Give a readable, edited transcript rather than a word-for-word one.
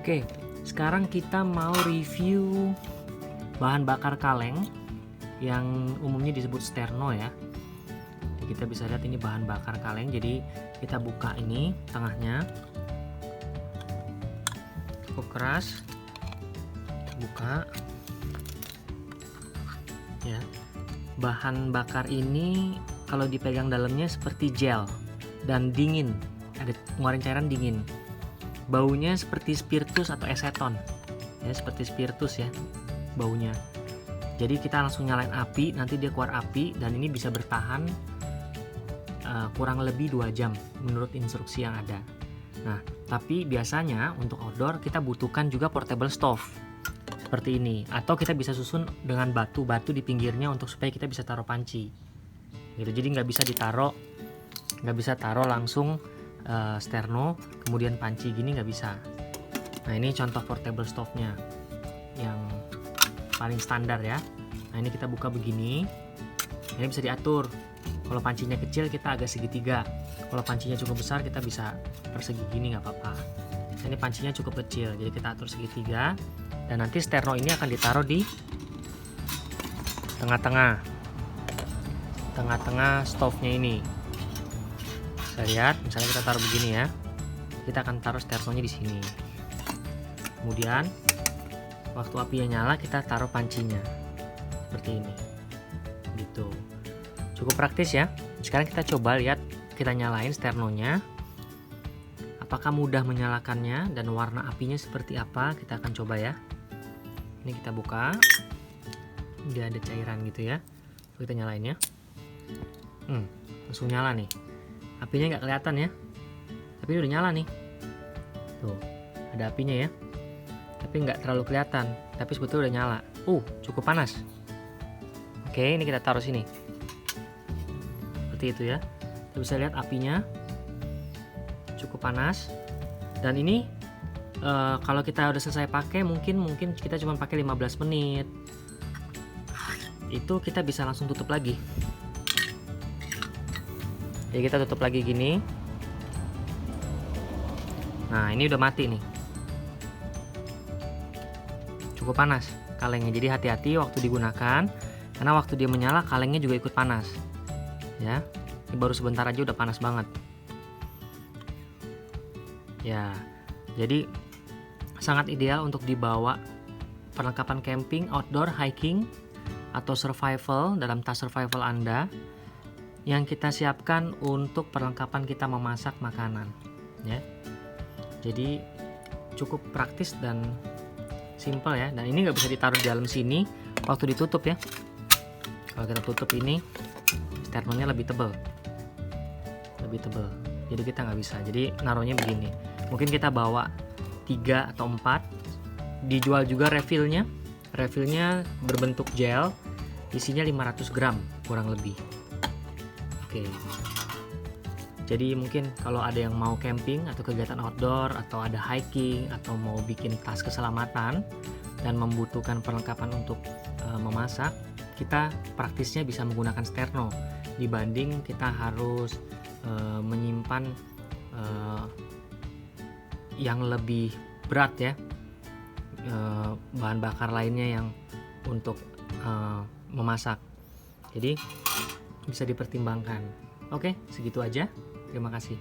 Oke, sekarang kita mau review bahan bakar kaleng yang umumnya disebut sterno ya. Kita bisa lihat ini bahan bakar kaleng. Jadi kita buka ini tengahnya, cukup keras, buka ya. Bahan bakar ini kalau dipegang dalamnya seperti gel dan dingin, ada ngeluarin cairan dingin. Baunya seperti spiritus atau eseton ya, seperti spiritus ya baunya. Jadi kita langsung nyalain api, nanti dia keluar api dan ini bisa bertahan kurang lebih 2 jam menurut instruksi yang ada. Nah, tapi biasanya untuk outdoor kita butuhkan juga portable stove seperti ini, atau kita bisa susun dengan batu-batu di pinggirnya untuk supaya kita bisa taruh panci gitu. Jadi nggak bisa taruh langsung sterno kemudian panci gini, nggak bisa. Nah, ini contoh portable stove-nya yang paling standar ya. Nah, ini kita buka begini, ini bisa diatur. Kalau pancinya kecil kita agak segitiga, kalau pancinya cukup besar kita bisa persegi gini, nggak apa-apa. Nah, ini pancinya cukup kecil, jadi kita atur segitiga. Dan nanti sterno ini akan ditaruh di tengah-tengah stove-nya ini. Saya lihat, misalnya kita taruh begini ya, kita akan taruh sternonya di sini. Kemudian waktu apinya nyala kita taruh pancinya seperti ini, gitu. Cukup praktis ya. Sekarang kita coba lihat, kita nyalain sternonya, apakah mudah menyalakannya dan warna apinya seperti apa. Kita akan coba ya. Ini kita buka, dia ada cairan gitu ya. Kita nyalain ya. Langsung nyala nih. Apinya nggak kelihatan ya, tapi udah nyala nih. Tuh, ada apinya ya, tapi nggak terlalu kelihatan, tapi sebetulnya udah nyala. Cukup panas. Oke, ini kita taruh sini seperti itu ya. Kita bisa lihat apinya cukup panas. Dan ini kalau kita udah selesai pakai, mungkin kita cuma pakai 15 menit, itu kita bisa langsung tutup lagi. Jadi kita tutup lagi gini. Nah, ini udah mati nih. Cukup panas kalengnya, jadi hati-hati waktu digunakan, karena waktu dia menyala kalengnya juga ikut panas ya. Ini baru sebentar aja udah panas banget ya. Jadi sangat ideal untuk dibawa perlengkapan camping, outdoor, hiking, atau survival dalam tas survival Anda yang kita siapkan untuk perlengkapan kita memasak makanan ya. Jadi cukup praktis dan simple ya. Dan ini nggak bisa ditaruh di dalam sini waktu ditutup ya. Kalau kita tutup ini, sternonya lebih tebal, jadi kita nggak bisa. Jadi naruhnya begini. Mungkin kita bawa 3 atau 4. Dijual juga refillnya berbentuk gel, isinya 500 gram kurang lebih. Oke. Jadi mungkin kalau ada yang mau camping atau kegiatan outdoor, atau ada hiking, atau mau bikin tas keselamatan dan membutuhkan perlengkapan untuk memasak, kita praktisnya bisa menggunakan sterno dibanding kita harus menyimpan yang lebih berat ya, bahan bakar lainnya yang untuk memasak. Jadi bisa dipertimbangkan. Oke, segitu aja. Terima kasih.